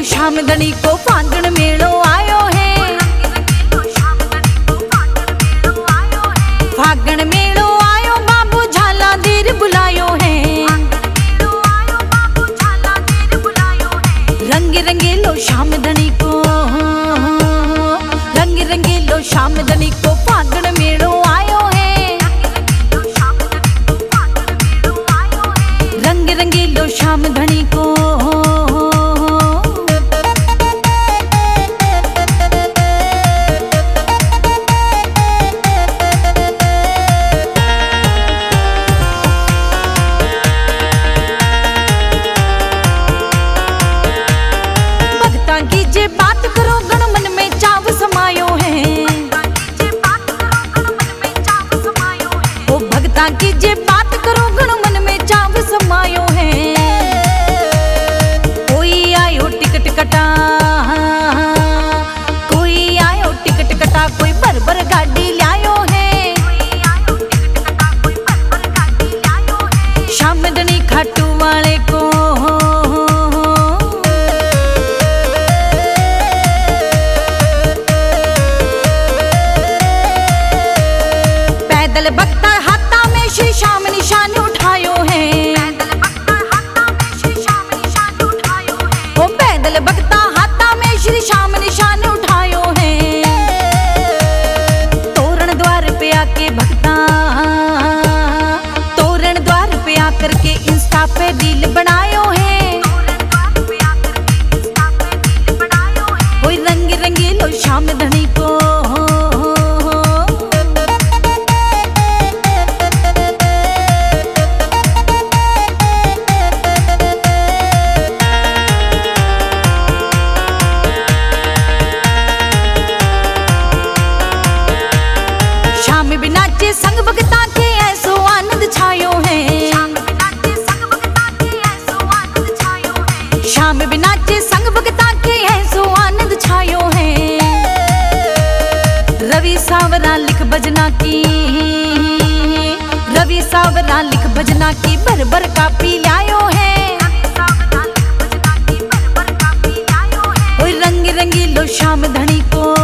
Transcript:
शाम धनी को फागण मेलो आयो है। फागण मेलो आयो बाबू झाला देर बुलायो है। रंग रंगीलो शाम धनी को, रंग रंगीलो शाम धनी को फागण मेलो आयो है। रंग रंगीलो शाम धनी को। जे बात करो गण मन में चाव समायो है। ओ भगता की जे बात करो गण मन में चाव समायो है। कोई आयो टिकट कटा, कोई आयो टिकट कटा, कोई भर भर गाड़ी लायो है। शाम धनी खाटू वाले को, भक्ता हाथा में श्री श्याम निशान उठायो है। ओ पैदल भक्ता हाथा में श्री श्याम निशान उठायो है। तोरण द्वार पे आके भक्ता, तोरण द्वार पे आकर के इंस्टा पे रील बनायो है। कोई रंग रंगीलो शाम धनी को। नाचे संग भगता के ऐसो आनंद छायो है। शाम भी नाचे संग भगता के ऐसो आनंद छायो है। रवि सावरा लिख भजना की, रवि सावरा लिख भजना की भर भर कापी लायो है। ओए रंग रंगीलो शाम धनी को।